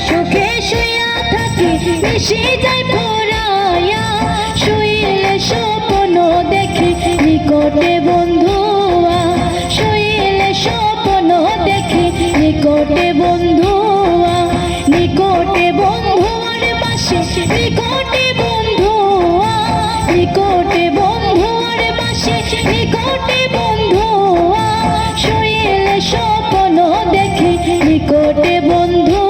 সুখে শুয়া থাকি মিশে যায় ভরায়া শুইলে স্বপ্ন দেখি নিকটে বন্ধুয়া শুইলে স্বপ্ন দেখি নিকটে বন্ধুয়া নিকটে বন্ধুয়ার পাশে নিকটে বন্ধুয়া নিকটে বন্ধুয়ার পাশে নিকটে বন্ধুয়া শুইলে স্বপ্ন দেখি নিকটে বন্ধু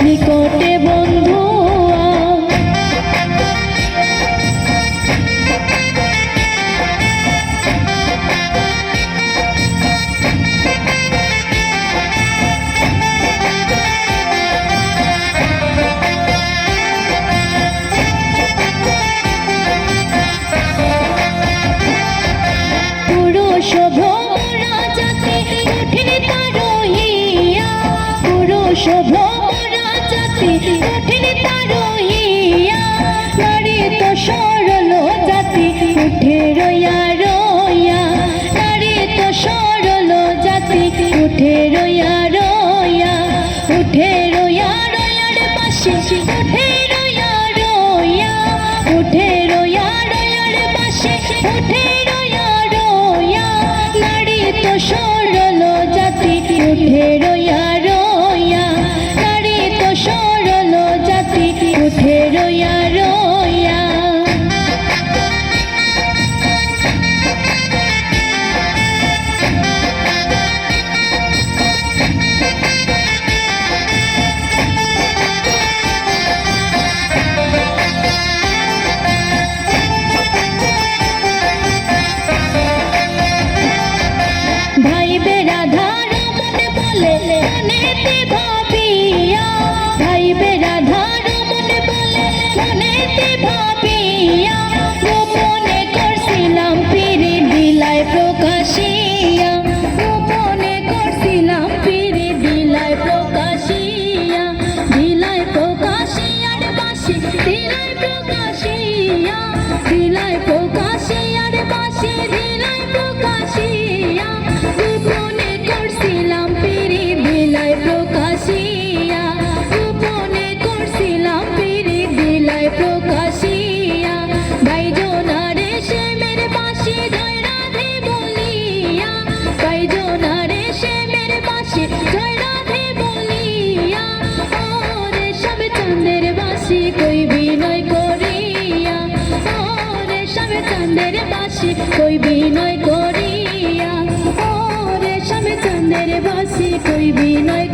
নিকটে বন্ধু পুরুষ ভ্রমরা জাতি কঠিন তারহিয়া পুরুষ কঠিন তারহিয়া নারী তো সরল জাতি উঠে রইয়া রইয়া নারী তো সরল জাতি উঠে রইয়া রইয়া উঠে রইয়া রইয়ার পাশে উঠে রইয়া রইয়া উঠে রইয়া রইয়ার পাশে উঠে রইয়া রইয়া নারী তো সরল জাতি উঠে রইয়া রইয়া নারী তো সরল জাতি উঠে রইয়া রইয়া ভাই বেরাধার মনে বলে মনেতে ভাবিয়া ভাই বেরাধার মনে বলে মনেতে ভাবিয়া গোপনে করছিলাম পিরি দিলায় প্রকাশিয়া গোপনে করছিলাম পিরি দিলায় প্রকাশিয়া দিলায় প্রকাশিয়ার বাসি দিলায় প্রকাশিয়া দিলায় প্রকাশিয়ার বাসি দিলায় প্রকাশিয়া গোপনে করছিলাম পিরি দিলায় প্রকাশিয়া গোপনে করছিলাম পিরি দিলায় প্রকাশিয়া ভাই জোনারে সে মেরে বাসি ধৈরা ধে বলিয়া ভাই জোনারে সে মেরে বাসি ধৈরা ধে বলিয়া ওরে সব চাঁদের বাসি কই বিনয় করিয়া ওরে সব চাঁদের বাসি কই বিনয় করিয়া ওরে সব চাঁদের বাসি কই বিনয়